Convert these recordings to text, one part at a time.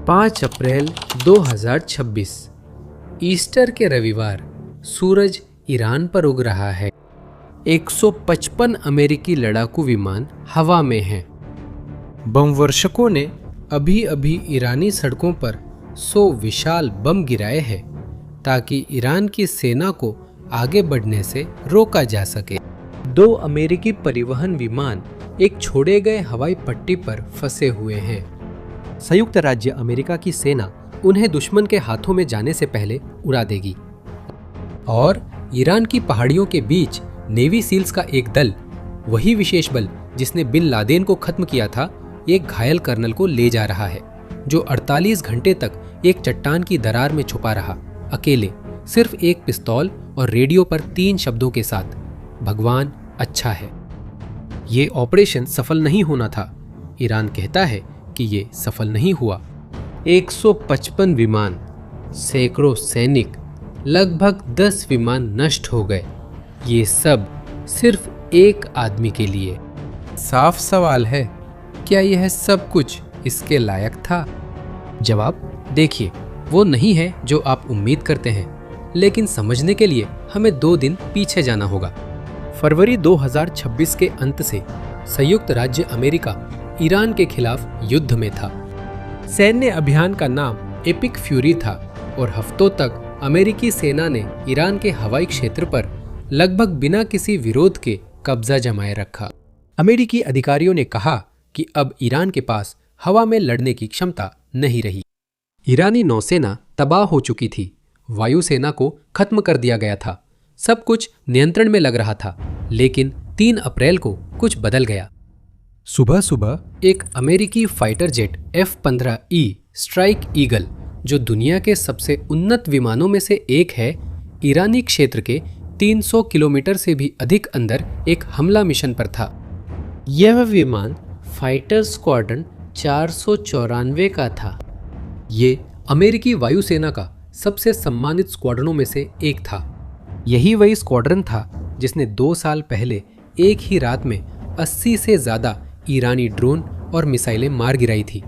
5 अप्रैल 2026 Easter के रविवार सूरज Iran पर उग रहा है। 155 अमेरिकी लड़ाकू विमान हवा में हैं। बम वर्षकों ने अभी अभी ईरानी सड़कों पर 100 विशाल बम गिराए हैं ताकि ईरान की सेना को आगे बढ़ने से रोका जा सके। 2 अमेरिकी परिवहन विमान एक छोड़े गए हवाई पट्टी पर फंसे हुए हैं। संयुक्त राज्य अमेरिका की सेना उन्हें दुश्मन के हाथों में जाने से पहले उड़ा देगी। और ईरान की पहाड़ियों के बीच नेवी सील्स का एक दल, वही विशेष बल जिसने बिन लादेन को खत्म किया था, एक घायल कर्नल को ले जा रहा है, जो 48 घंटे तक एक चट्टान की दरार में छुपा रहा, अकेले, सिर्फ एक पिस्तौल और रेडियो पर 3 शब्दों के साथ, भगवान अच्छा है। ये ऑपरेशन सफल नहीं होना था। ईरान कहता है कि ये सफल नहीं हुआ। 155 विमान, सैकड़ों सैनिक, लगभग 10 विमान नष्ट हो गए। ये सब सिर्फ एक आदमी के लिए। साफ सवाल है, क्या यह सब कुछ इसके लायक था? जवाब देखिए, वो नहीं है जो आप उम्मीद करते हैं, लेकिन समझने के लिए हमें 2 दिन पीछे जाना होगा। फरवरी 2026 के अंत से संयुक्त राज्य अमेरिका ईरान के खिलाफ युद्ध में था। सैन्य अभियान का नाम एपिक फ्यूरी था और हफ्तों तक अमेरिकी सेना ने ईरान के हवाई क्षेत्र पर लगभग बिना किसी विरोध के कब्जा जमाए रखा। अमेरिकी अधिकारियों ने कहा कि अब ईरान के पास हवा में लड़ने की क्षमता नहीं रही। ईरानी नौसेना तबाह हो चुकी थी, वायुसेना को खत्म कर दिया गया था, सब कुछ नियंत्रण में लग रहा था। लेकिन 3 अप्रैल को कुछ बदल गया। सुबह सुबह एक अमेरिकी fighter jet F-15E strike eagle, जो दुनिया के सबसे उन्नत विमानों में से एक है, ईरानी क्षेत्र के 300 किलोमीटर से भी अधिक अंदर एक हमला मिशन पर था। यह विमान फाइटर स्क्वाड्रन 494 का था। ये अमेरिकी वायुसेना का सबसे सम्मानित स्क्वाड्रनों में से एक था। यही वही स्क्वाड्रन था जिसने 2 साल पहले एक ही रात में 80 से ज़्यादा ईरानी ड्रोन और मिसाइलें मार गिराई थी,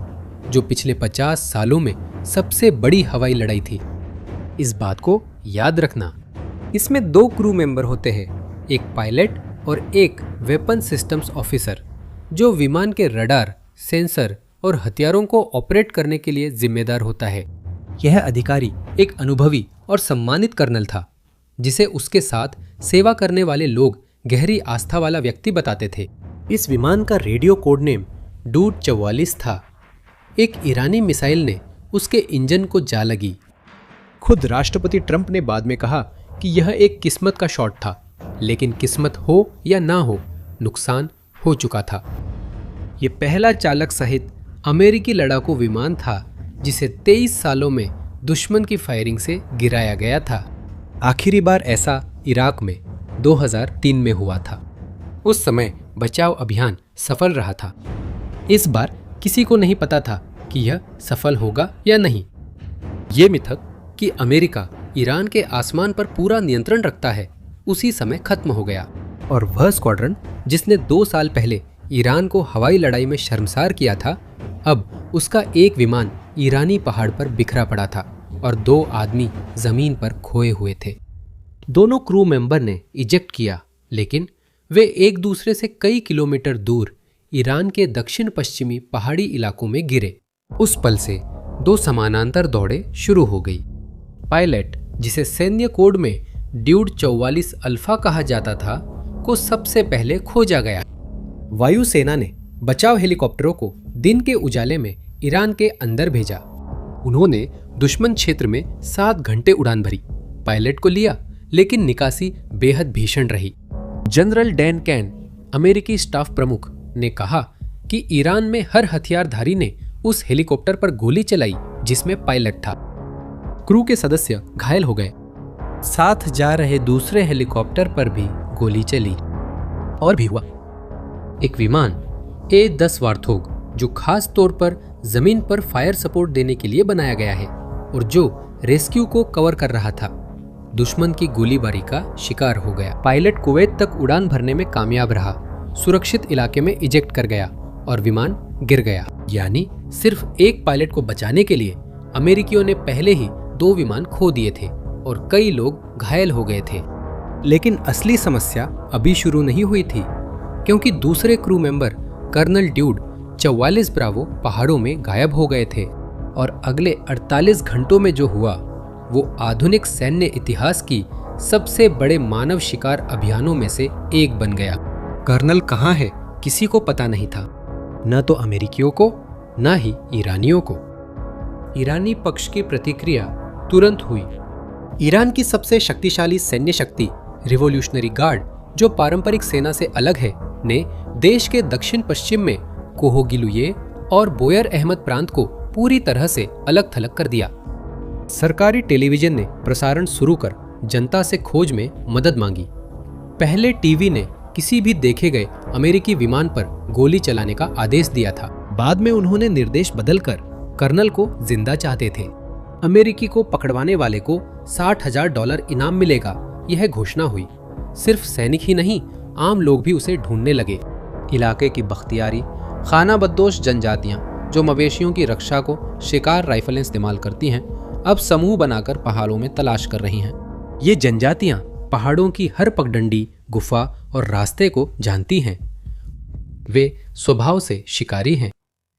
जो पिछले 50 सालों में सबसे बड़ी हवाई लड़ाई थी। इस बात को याद रखना। इसमें 2 क्रू मेंबर होते हैं, एक पायलट और एक वेपन सिस्टम्स ऑफिसर, जो विमान के रडार, सेंसर और हथियारों को ऑपरेट करने के लिए जिम्मेदार होता है। यह अधिकारी एक अनुभवी और सम्मानित कर्नल था, जिसे उसके साथ सेवा करने वाले लोग गहरी आस्था वाला व्यक्ति बताते थे। इस विमान का रेडियो कोड नेम डूड 44 था। एक ईरानी मिसाइल ने उसके इंजन को जा लगी। खुद राष्ट्रपति ट्रंप ने बाद में कहा कि यह एक किस्मत का शॉट था, लेकिन किस्मत हो या ना हो, नुकसान हो चुका था। यह पहला चालक सहित अमेरिकी लड़ाकू विमान था जिसे 23 सालों में दुश्मन की फायरिंग से गिराया गया था। आखिरी बार ऐसा इराक में 2003 में हुआ था। उस समय बचाव अभियान सफल रहा था। इस बार किसी को नहीं पता था कि यह सफल होगा या नहीं। ये मिथक कि अमेरिका ईरान के आसमान पर पूरा नियंत्रण रखता है, उसी समय खत्म हो गया। और वह स्क्वाड्रन जिसने 2 साल पहले ईरान को हवाई लड़ाई में शर्मसार किया था, अब उसका एक विमान ईरानी पहाड़ पर बिखरा पड़ा था और 2 आदमी जमीन पर खोए हुए थे। दोनों क्रू मेंबर ने इजेक्ट किया, लेकिन वे एक दूसरे से कई किलोमीटर दूर ईरान के दक्षिण पश्चिमी पहाड़ी इलाकों में गिरे। उस पल से 2 समानांतर दौड़ें शुरू हो गई। पायलट, जिसे सैन्य कोड में ड्यूड 44 अल्फा कहा जाता था, को सबसे पहले खोजा गया। वायुसेना ने बचाव हेलीकॉप्टरों को दिन के उजाले में ईरान के अंदर भेजा। उन्होंने दुश्मन क्षेत्र में 7 घंटे उड़ान भरी। पायलट को लिया, लेकिन निकासी बेहद भीषण रही। जनरल डैन कैन, अमेरिकी स्टाफ प्रमुख, ने कहा कि ईरान में हर हथियारधारी ने उस हेलीकॉप्टर पर गोली चलाई जिसमें पायलट था। क्रू के सदस्य घायल हो गए। साथ जा रहे दूसरे हेलीकॉप्टर पर भी गोली चली। और भी हुआ। एक विमान A-10 वार्थोग, जो खास तौर पर जमीन पर फायर सपोर्ट देने के लिए बनाया गया है और जो रेस्क्यू को कवर कर रहा था, दुश्मन की गोलीबारी का शिकार हो गया। पायलट कुवैत तक उड़ान भरने में कामयाब रहा, सुरक्षित इलाके में इजेक्ट कर गया और विमान गिर गया। यानी सिर्फ एक पायलट को बचाने के लिए अमेरिकियों ने पहले ही 2 विमान खो दिए थे और कई लोग घायल हो गए थे। लेकिन असली समस्या अभी शुरू नहीं हुई थी, क्योंकि दूसरे क्रू मेंबर कर्नल ड्यूड 44 ब्रावो पहाड़ों में गायब हो गए थे और अगले 48 घंटों में जो हुआ वो आधुनिक सैन्य इतिहास की सबसे बड़े मानव शिकार अभियानों में से एक बन गया। कर्नल कहाँ है किसी को पता नहीं था, न तो अमेरिकियों को न ही ईरानियों को। ईरानी पक्ष की प्रतिक्रिया तुरंत हुई। ईरान की सबसे शक्तिशाली सैन्य शक्ति रिवॉल्यूशनरी गार्ड, जो पारंपरिक सेना से अलग है, ने देश के दक्षिण पश्चिम में कोहोगिलुये और बोयर अहमद प्रांत को पूरी तरह से अलग थलग कर दिया। सरकारी टेलीविजन ने प्रसारण शुरू कर जनता से खोज में मदद मांगी। पहले टीवी ने किसी भी देखे गए अमेरिकी विमान पर गोली चलाने का आदेश दिया था। बाद में उन्होंने निर्देश बदलकर कर्नल को जिंदा चाहते थे। अमेरिकी को पकड़वाने वाले को $60,000 इनाम मिलेगा, यह घोषणा हुई। सिर्फ सैनिक ही नहीं, आम लोग भी उसे ढूंढने लगे। इलाके की बख्तियारी खाना बदोश जनजातियां जो मवेशियों की रक्षा को शिकार राइफलें इस्तेमाल करती हैं, अब समूह बनाकर पहाड़ों में तलाश कर रही हैं। ये जनजातियां पहाड़ों की हर पगडंडी, गुफा और रास्ते को जानती हैं। वे स्वभाव से शिकारी हैं।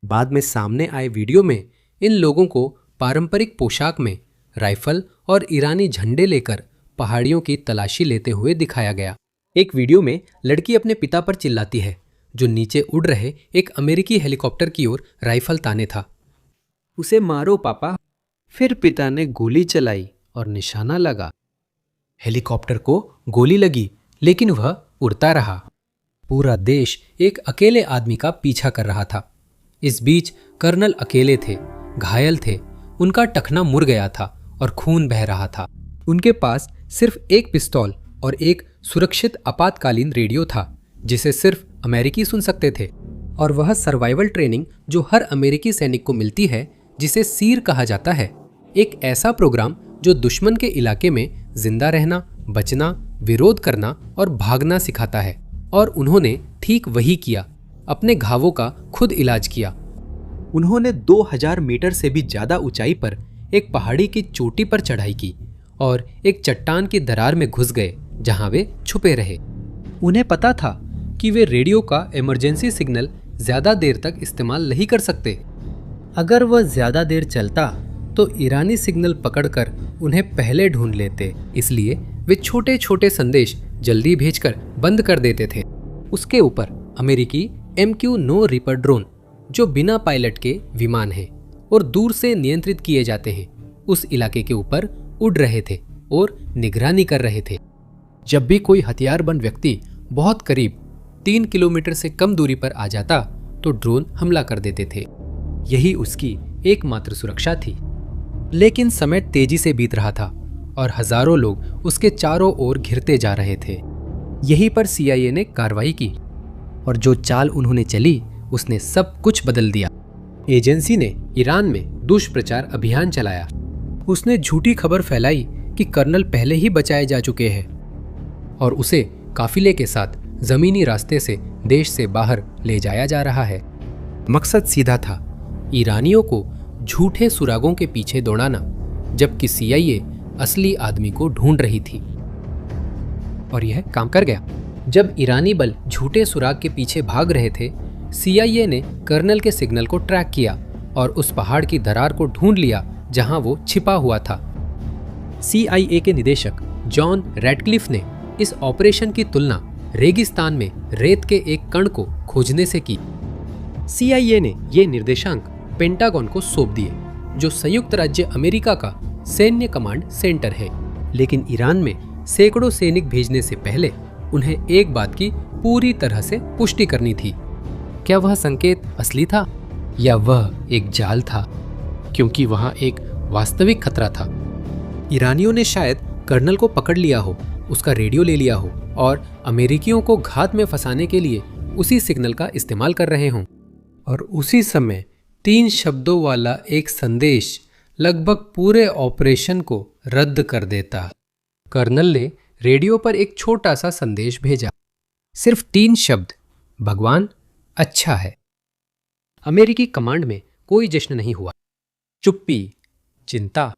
बाद में सामने आए वीडियो में इन लोगों को पारंपरिक पोशाक में राइफल और ईरानी झंडे लेकर पहाड़ियों की तलाशी लेते हुए दिखाया गया। एक वीडियो में लड़की अपने पिता पर चिल्लाती है, जो नीचे उड़ रहे एक अमेरिकी हेलीकॉप्टर की ओर राइफल ताने था। उसे मारो पापा। फिर पिता ने गोली चलाई और निशाना लगा। हेलीकॉप्टर को गोली लगी, लेकिन वह उड़ता रहा। पूरा देश एक अकेले आदमी का पीछा कर रहा था। इस बीच कर्नल अकेले थे, घायल थे, उनका टखना मुड़ गया था और खून बह रहा था। उनके पास सिर्फ एक पिस्तौल और एक सुरक्षित आपातकालीन रेडियो था, जिसे सिर्फ अमेरिकी सुन सकते थे। और वह सर्वाइवल ट्रेनिंग जो हर अमेरिकी सैनिक को मिलती है, जिसे सीर कहा जाता है, एक ऐसा प्रोग्राम जो दुश्मन के इलाके में जिंदा रहना, बचना, विरोध करना और भागना सिखाता है। और उन्होंने ठीक वही किया। अपने घावों का खुद इलाज किया। उन्होंने 2000 मीटर से भी ज्यादा ऊंचाई पर एक पहाड़ी की चोटी पर चढ़ाई की और एक चट्टान की दरार में घुस गए, जहां वे छुपे रहे। उन्हें पता था कि वे रेडियो का इमरजेंसी सिग्नल ज्यादा देर तक इस्तेमाल नहीं कर सकते। अगर वह ज्यादा देर चलता तो ईरानी सिग्नल पकड़कर उन्हें पहले ढूंढ लेते, इसलिए वे छोटे छोटे संदेश जल्दी भेजकर बंद कर देते थे। उसके ऊपर अमेरिकी MQ-9 रीपर ड्रोन, जो बिना पायलट के विमान हैं और दूर से नियंत्रित किए जाते हैं, उस इलाके के ऊपर उड़ रहे थे और निगरानी कर रहे थे। जब भी कोई हथियारबंद व्यक्ति बहुत करीब 3 किलोमीटर से कम दूरी पर आ जाता तो ड्रोन हमला कर देते थे। यही उसकी एकमात्र सुरक्षा थी। लेकिन समय तेजी से बीत रहा था और हजारों लोग उसके चारों ओर घिरते जा रहे थे। यहीं पर CIA ने कार्रवाई की और जो चाल उन्होंने चली उसने सब कुछ बदल दिया। एजेंसी ने ईरान में दुष्प्रचार अभियान चलाया। उसने झूठी खबर फैलाई कि कर्नल पहले ही बचाए जा चुके हैं और उसे काफिले के साथ जमीनी रास्ते से देश से बाहर ले जाया जा रहा है। मकसद सीधा था, ईरानियों को झूठे सुरागों के पीछे दौड़ाना, जबकि CIA असली आदमी को ढूंढ रही थी। और यह काम कर गया। जब ईरानी बल झूठे सुराग के पीछे भाग रहे थे, CIA ने कर्नल के सिग्नल को ट्रैक किया और उस पहाड़ की दरार को ढूंढ लिया जहां वो छिपा हुआ था। CIA के निदेशक जॉन रैडक्लिफ ने इस ऑपरेशन की तुलना रेगिस्तान में रेत के एक कण को खोजने से की। CIA ने ये निर्देशांक पेंटागन को सौंप दिए, जो संयुक्त राज्य अमेरिका का सैन्य कमांड सेंटर है। लेकिन ईरान में सैकड़ों सैनिक भेजने से पहले उन्हें एक बात की पूरी तरह से पुष्टि करनी थी। क्या वह संकेत असली था या वह एक जाल था? क्योंकि वहां एक वास्तविक खतरा था। ईरानियों ने शायद कर्नल को पकड़ लिया हो, उसका रेडियो ले लिया हो और अमेरिकियों को घात में फंसाने के लिए उसी सिग्नल का इस्तेमाल कर रहे हों। और उसी समय 3 शब्दों वाला एक संदेश लगभग पूरे ऑपरेशन को रद्द कर देता। कर्नल ने रेडियो पर एक छोटा सा संदेश भेजा, सिर्फ 3 शब्द, भगवान अच्छा है। अमेरिकी कमांड में कोई जश्न नहीं हुआ। चुप्पी, चिंता।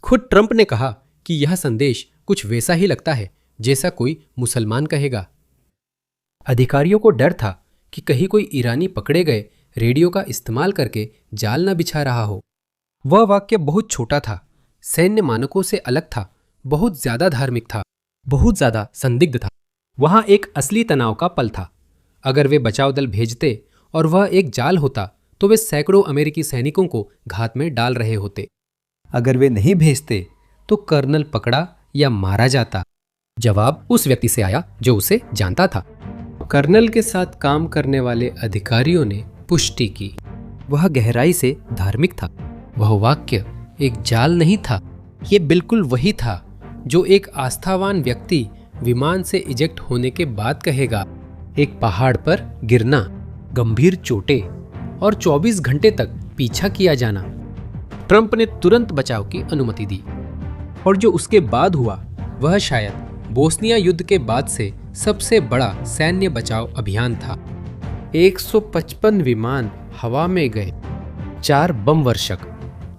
खुद ट्रंप ने कहा कि यह संदेश कुछ वैसा ही लगता है जैसा कोई मुसलमान कहेगा। अधिकारियों को डर था कि कहीं कोई ईरानी पकड़े गए रेडियो का इस्तेमाल करके जाल न बिछा रहा हो। वह वाक्य बहुत छोटा था, सैन्य मानकों से अलग था, बहुत ज्यादा धार्मिक था, बहुत ज्यादा संदिग्ध था। वहां एक असली तनाव का पल था। अगर वे बचाव दल भेजते और वह एक जाल होता तो वे सैकड़ों अमेरिकी सैनिकों को घात में डाल रहे होते। अगर वे नहीं भेजते तो कर्नल पकड़ा या मारा जाता। जवाब उस व्यक्ति से आया जो उसे जानता था। कर्नल के साथ काम करने वाले अधिकारियों ने पुष्टि की। वह गहराई से धार्मिक था। वह वाक्य एक जाल नहीं था, ये बिल्कुल वही था जो एक आस्थावान व्यक्ति विमान से इजेक्ट होने के बाद कहेगा। एक पहाड़ पर गिरना, गंभीर चोटें और 24 घंटे तक पीछा किया जाना। ट्रंप ने तुरंत बचाव की अनुमति दी और जो उसके बाद हुआ वह शायद बोस्निया युद्ध के बाद से सबसे बड़ा सैन्य बचाव अभियान था। 155 विमान हवा में गए, 4 बम वर्षक,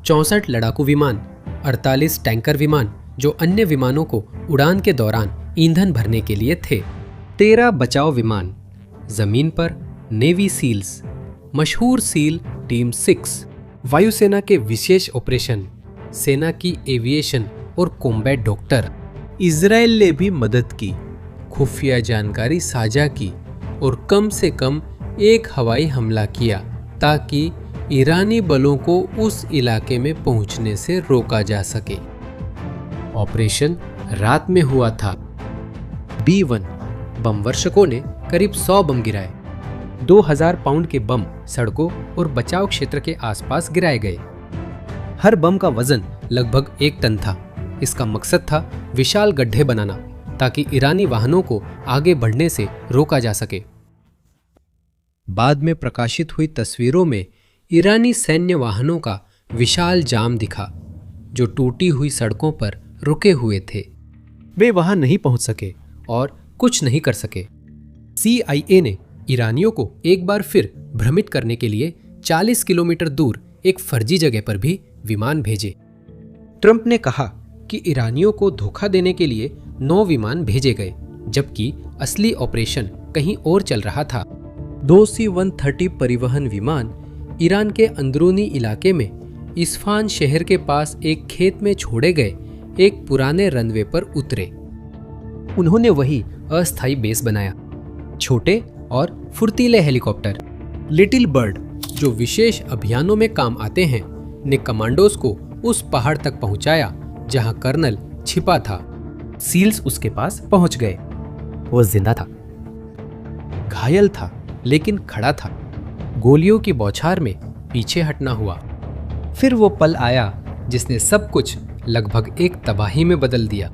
64 लड़ाकू विमान, 48 टैंकर विमान जो अन्य विमानों को उड़ान के दौरान ईंधन भरने के लिए थे, 13 बचाव विमान, जमीन पर नेवी सील्स, मशहूर सील टीम 6, वायुसेना के विशेष ऑपरेशन, सेना की एविएशन और कॉम्बैट डॉक्टर। इजराइल ने भी मदद की, खुफिया जानकारी साझा की और कम से कम एक हवाई हमला किया ताकि ईरानी बलों को उस इलाके में पहुंचने से रोका जा सके। ऑपरेशन रात में हुआ था। B-1 बम वर्षकों ने करीब 100 बम गिराए। 2000 पाउंड के बम सड़कों और बचाव क्षेत्र के आसपास गिराए गए। हर बम का वजन लगभग 1 टन था। इसका मकसद था विशाल गड्ढे बनाना ताकि ईरानी वाहनों को आगे बढ़ने से रोका जा सके। बाद में प्रकाशित हुई तस्वीरों में ईरानी सैन्य वाहनों का विशाल जाम दिखा जो टूटी हुई सड़कों पर रुके हुए थे। वे वहां नहीं पहुंच सके और कुछ नहीं कर सके। CIA ने ईरानियों को एक बार फिर भ्रमित करने के लिए 40 किलोमीटर दूर एक फर्जी जगह पर भी विमान भेजे। ट्रंप ने कहा कि ईरानियों को धोखा देने के लिए 9 विमान भेजे गए, जबकि असली ऑपरेशन कहीं और चल रहा था। 2 C-130 परिवहन विमान ईरान के अंदरूनी इलाके में इस्फान शहर के पास एक खेत में छोड़े गए एक पुराने रनवे पर उतरे। उन्होंने वही अस्थायी बेस बनाया। छोटे और फुर्तीले हेलीकॉप्टर लिटिल बर्ड, जो विशेष अभियानों में काम आते हैं, ने कमांडोज को उस पहाड़ तक पहुंचाया जहां कर्नल छिपा था। सील्स उसके पास पहुंच गए। वो जिंदा था, घायल था लेकिन खड़ा था। गोलियों की बौछार में पीछे हटना हुआ। फिर वो पल आया जिसने सब कुछ लगभग एक तबाही में बदल दिया।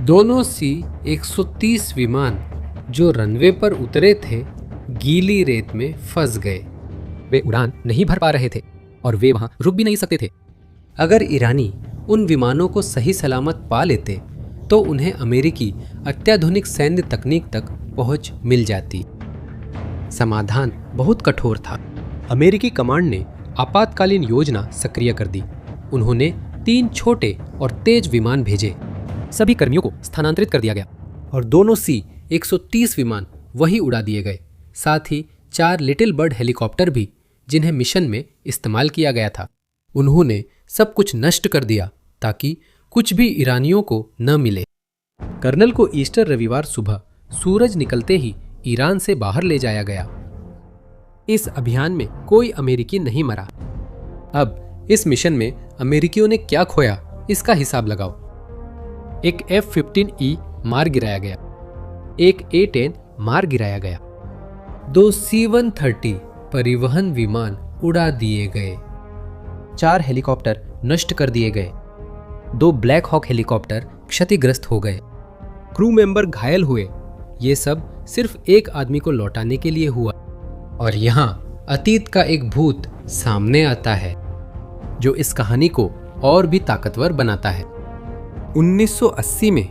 दोनों C-130 विमान जो रनवे पर उतरे थे गीली रेत में फंस गए। वे उड़ान नहीं भर पा रहे थे और वे वहां रुक भी नहीं सकते थे। अगर ईरानी उन विमानों को सही सलामत पा लेते तो उन्हें अमेरिकी अत्याधुनिक सैन्य तकनीक तक पहुंच मिल जाती। समाधान बहुत कठोर था। अमेरिकी कमांड ने आपातकालीन योजना सक्रिय कर दी। उन्होंने 3 छोटे और तेज विमान भेजे। सभी कर्मियों को स्थानांतरित कर दिया गया और दोनों C-130 विमान वही उड़ा दिए गए। साथ ही 4 लिटिल बर्ड हेलीकॉप्टर भी, जिन्हें मिशन में इस्तेमाल किया गया था। उन्होंने सब कुछ नष्ट कर दिया ताकि कुछ भी ईरानियों को न मिले। कर्नल को ईस्टर रविवार सुबह सूरज निकलते ही ईरान से बाहर ले जाया गया। इस अभियान में कोई अमेरिकी नहीं मरा। अब इस मिशन में अमेरिकियों ने क्या खोया, इसका हिसाब लगाओ। एक F-15E मार गिराया गया, एक A-10 मार गिराया गया, 2 C-130 परिवहन विमान उड़ा दिए गए, 4 हेलीकॉप्टर नष्ट कर दिए गए, 2 ब्लैक हॉक हेलीकॉप्टर क्षतिग्रस्त हो गए, क्रू मेंबर घायल हुए। ये सब सिर्फ एक आदमी को लौटाने के लिए हुआ। और यहाँ अतीत का एक भूत सामने आता है जो इस कहानी को और भी ताकतवर बनाता है। 1980 में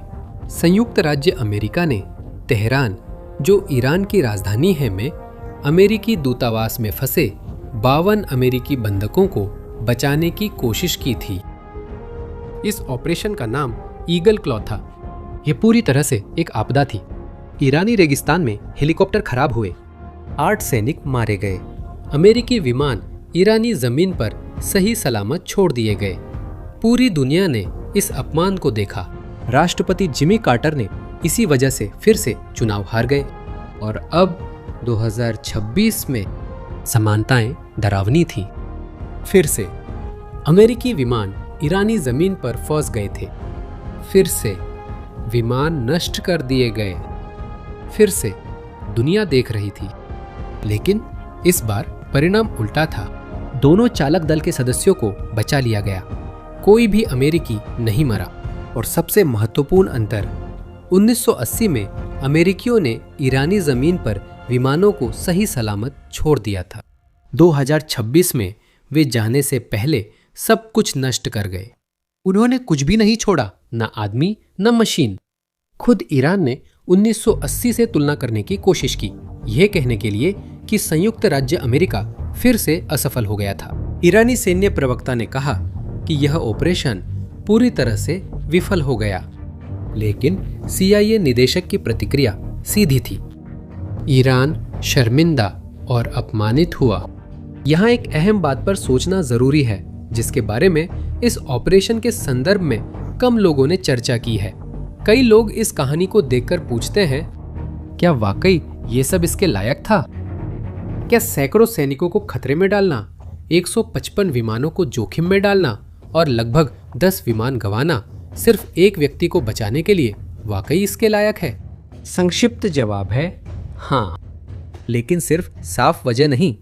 संयुक्त राज्य अमेरिका ने तेहरान, जो ईरान की राजधानी है, में अमेरिकी दूतावास में फंसे 52 अमेरिकी बंधकों को बचाने की कोशिश की थी। इस ऑपरेशन का नाम ईगल क्लॉ था। यह पूरी तरह से एक आपदा थी। ईरानी रेगिस्तान में हेलीकॉप्टर खराब हुए, 8 सैनिक मारे गए। अमेरिकी विमान ईरानी जमीन पर सही सलामत छोड़ दिए गए। पूरी दुनिया ने इस अपमान को देखा। राष्ट्रपति जिमी कार्टर ने इसी वजह से फिर से चुनाव हार गए और अब 2026 में समानताएं डरावनी थीं। फिर से अमेरिकी विमान ईरानी जमीन पर फंस गए थे। फिर से विमान नष्ट कर दिए गए। फिर से दुनिया देख रही थी, लेकिन इस बार परिणाम उल्टा था। दोनों चालक दल के सदस्यों को बचा लिया गया। कोई भी अमेरिकी नहीं मरा। और सबसे महत्वपूर्ण अंतर, 1980 में अमेरिकियों ने ईरानी जमीन पर विमानों को सही सलामत छोड़ दिया था। 2026 में वे जाने से पहले सब कुछ नष्ट कर गए। उन्होंने कुछ भी नहीं छोड़ा, न आदमी न मशीन। खुद ईरान ने 1980 से तुलना करने की कोशिश की, यह कहने के लिए कि संयुक्त राज्य अमेरिका फिर से असफल हो गया था। ईरानी सैन्य प्रवक्ता ने कहा कि यह ऑपरेशन पूरी तरह से विफल हो गया, लेकिन CIA निदेशक की प्रतिक्रिया सीधी थी। ईरान शर्मिंदा और अपमानित हुआ। यहाँ एक अहम बात पर सोचना जरूरी है, जिसके बारे में इस ऑपरेशन के संदर्भ में कम लोगों ने चर्चा की है। कई लोग इस कहानी को देखकर पूछते हैं, क्या वाकई ये सब इसके लायक था? क्या सैकड़ों सैनिकों को खतरे में डालना, 155 विमानों को जोखिम में डालना और लगभग 10 विमान गंवाना सिर्फ एक व्यक्ति को बचाने के लिए वाकई इसके लायक है? संक्षिप्त जवाब है हाँ, लेकिन सिर्फ साफ वजह नहीं।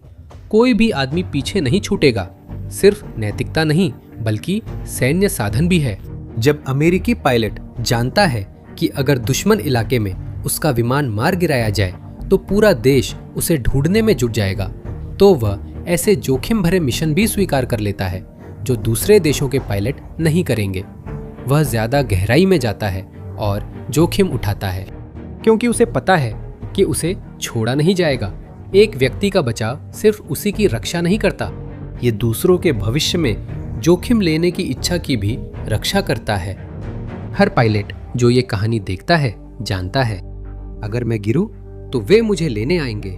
कोई भी आदमी पीछे नहीं छूटेगा। सिर्फ नैतिकता नहीं, बल्कि सैन्य साधन भी है। जब अमेरिकी पायलट जानता है कि अगर दुश्मन इलाके में उसका विमान मार गिराया जाए तो पूरा देश उसे ढूंढने में जुट जाएगा, तो वह ऐसे जोखिम भरे मिशन भी स्वीकार कर लेता है जो दूसरे देशों के पायलट नहीं करेंगे। वह ज्यादा गहराई में जाता है और जोखिम उठाता है, क्योंकि उसे पता है कि उसे छोड़ा नहीं जाएगा। एक व्यक्ति का बचाव सिर्फ उसी की रक्षा नहीं करता, ये दूसरों के भविष्य में जोखिम लेने की इच्छा की भी रक्षा करता है। हर पायलट जो ये कहानी देखता है जानता है, अगर मैं गिरूं तो वे मुझे लेने आएंगे,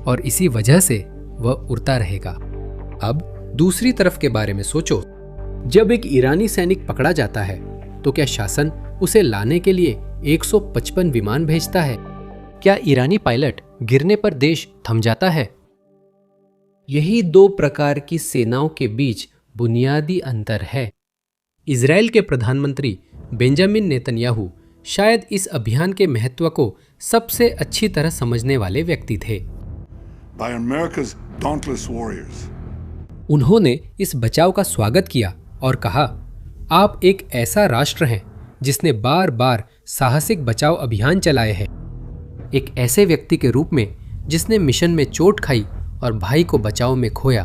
और इसी वजह से वह उड़ता रहेगा। अब दूसरी तरफ के बारे में सोचो। जब एक ईरानी सैनिक पकड़ा जाता है तो क्या शासन उसे लाने के लिए 155 विमान भेजता है? क्या ईरानी पायलट गिरने पर देश थम जाता है? यही दो प्रकार की सेनाओं के बीच बुनियादी अंतर है। इजराइल के प्रधानमंत्री बेंजामिन नेतन्याहू शायद इस अभियान के महत्व को सबसे अच्छी तरह समझने वाले व्यक्ति थे। By America's dauntless warriors. उन्होंने इस बचाव का स्वागत किया और कहा, आप एक ऐसा राष्ट्र हैं जिसने बार बार साहसिक बचाव अभियान चलाए हैं। एक ऐसे व्यक्ति के रूप में जिसने मिशन में चोट खाई और भाई को बचाव में खोया।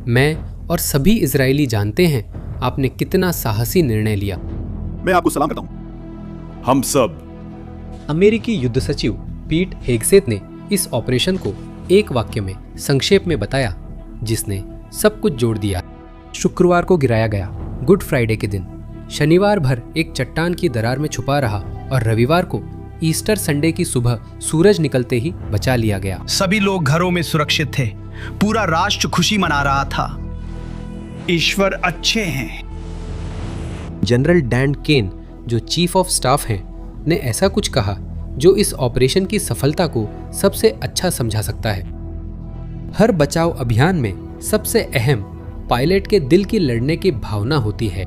मैं और सभी इजरायली जानते हैं आपने कितना साहसी निर्णय लिया। मैं आपको सलाम करता हूं। हम सब। अमेरिकी युद्ध सचिव पीट हेगसेथ ने इस ऑपरेशन को एक वाक्य में संक्षेप में बताया, जिसने सब कुछ जोड़ दिया। शुक्रवार को गिराया गया, गुड फ्राइडे के दिन। शनिवार भर एक चट्टान की दरार में छुपा रहा और रविवार को ईस्टर संडे की सुबह सूरज निकलते ही बचा लिया गया। सभी लोग घरों में सुरक्षित थे। पूरा राष्ट्र खुशी मना रहा था। ईश्वर अच्छे हैं। जनरल डैन केन, जो चीफ ऑफ स्टाफ हैं, ने ऐसा कुछ कहा जो इस ऑपरेशन की सफलता को सबसे अच्छा समझा सकता है। हर बचाव अभियान में सबसे अहम पायलट के दिल की लड़ने की भावना होती है।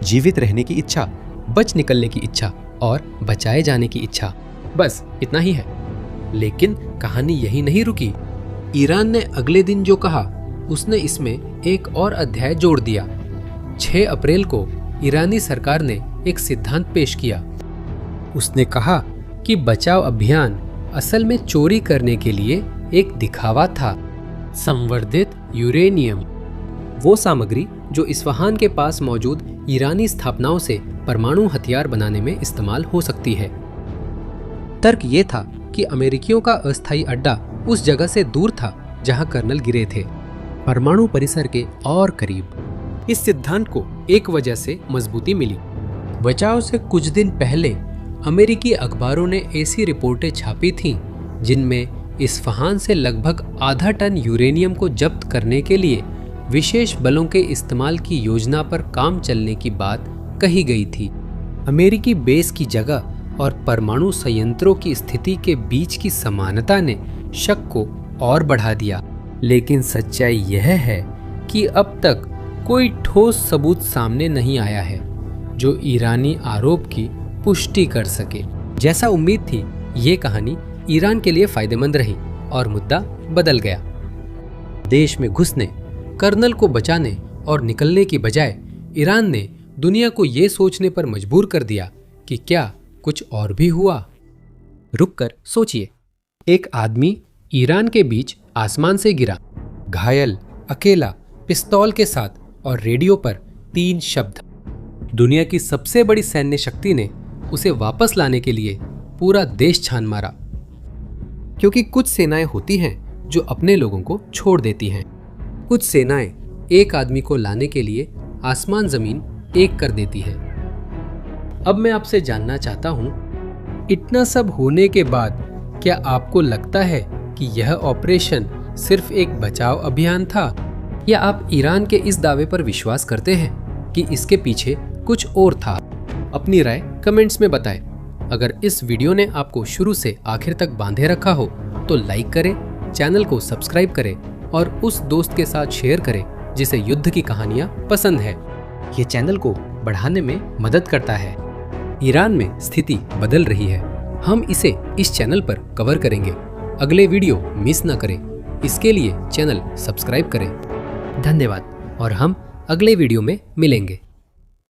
जीवित रहने की इच्छा, बच निकलने की इच्छा और बचाए जाने की इच्छा। बस इतना ही है। लेकिन कहानी यही नहीं रुकी। ईरान ने अगले दिन जो कहा, उसने इसमें एक और अध्याय जोड़ दिया। 6 अप्रैल को ईरानी सरकार ने एक सिद्धांत पेश किया। उसने कहा कि बचाव अभियान असल में चोरी करने के लिए एक दिखावा था। संवर्धित यूरेनियम, वो सामग्री जो इस्फहान के पास मौजूद ईरानी स्थापनाओं से परमाणु हथियार बनाने में इस्तेमाल हो सकती है। तर्क ये था कि अमेरिकियों का अस्थायी अड्डा उस जगह से दूर था जहां कर्नल गिरे थे। परमाणु परिसर के और करीब। इस सिद्धांत को एक वजह से मजबूती मिली। बचाव से कुछ दिन पहले अमेरिकी अखबारों ने ऐसी रिपोर्टें छापी थीं जिनमें इस्फहान से लगभग आधा टन यूरेनियम को जब्त करने के लिए विशेष बलों के इस्तेमाल की योजना पर काम चलने की बात कही गई थी। अमेरिकी बेस की जगह और परमाणु संयंत्रों की स्थिति के बीच की समानता ने शक को और बढ़ा दिया, लेकिन सच्चाई यह है कि अब तक कोई ठोस सबूत सामने नहीं आया है जो ईरानी आरोप की पुष्टि कर सके। जैसा उम्मीद थी, ये कहानी ईरान के लिए फायदेमंद रही और मुद्दा बदल गया। देश में घुसने, कर्नल को बचाने और निकलने की बजाय ईरान ने दुनिया को ये सोचने पर मजबूर कर दिया कि क्या कुछ और भी हुआ। रुककर सोचिए, एक आदमी ईरान के बीच आसमान से गिरा, घायल, अकेला, पिस्तौल के साथ और रेडियो पर 3 शब्द। दुनिया की सबसे बड़ी सैन्य शक्ति ने उसे वापस लाने के लिए पूरा देश छान मारा। क्योंकि कुछ सेनाएं होती हैं जो अपने लोगों को छोड़ देती हैं। कुछ सेनाएं एक आदमी को लाने के लिए आसमान जमीन एक कर देती हैं। अब मैं आपसे जानना चाहता हूं, इतना सब होने के बाद क्या आपको लगता है कि यह ऑपरेशन सिर्फ एक बचाव अभियान था, या आप ईरान के इस दावे पर विश्वास करते हैं कि इसके पीछे कुछ और था? अपनी राय कमेंट्स में बताएं। अगर इस वीडियो ने आपको शुरू से आखिर तक बांधे रखा हो तो लाइक करें, चैनल को सब्सक्राइब करें और उस दोस्त के साथ शेयर करें जिसे युद्ध की कहानियां पसंद है। ये चैनल को बढ़ाने में मदद करता है। ईरान में स्थिति बदल रही है, हम इसे इस चैनल पर कवर करेंगे। अगले वीडियो मिस न करें, इसके लिए चैनल सब्सक्राइब करें। धन्यवाद और हम अगले वीडियो में मिलेंगे।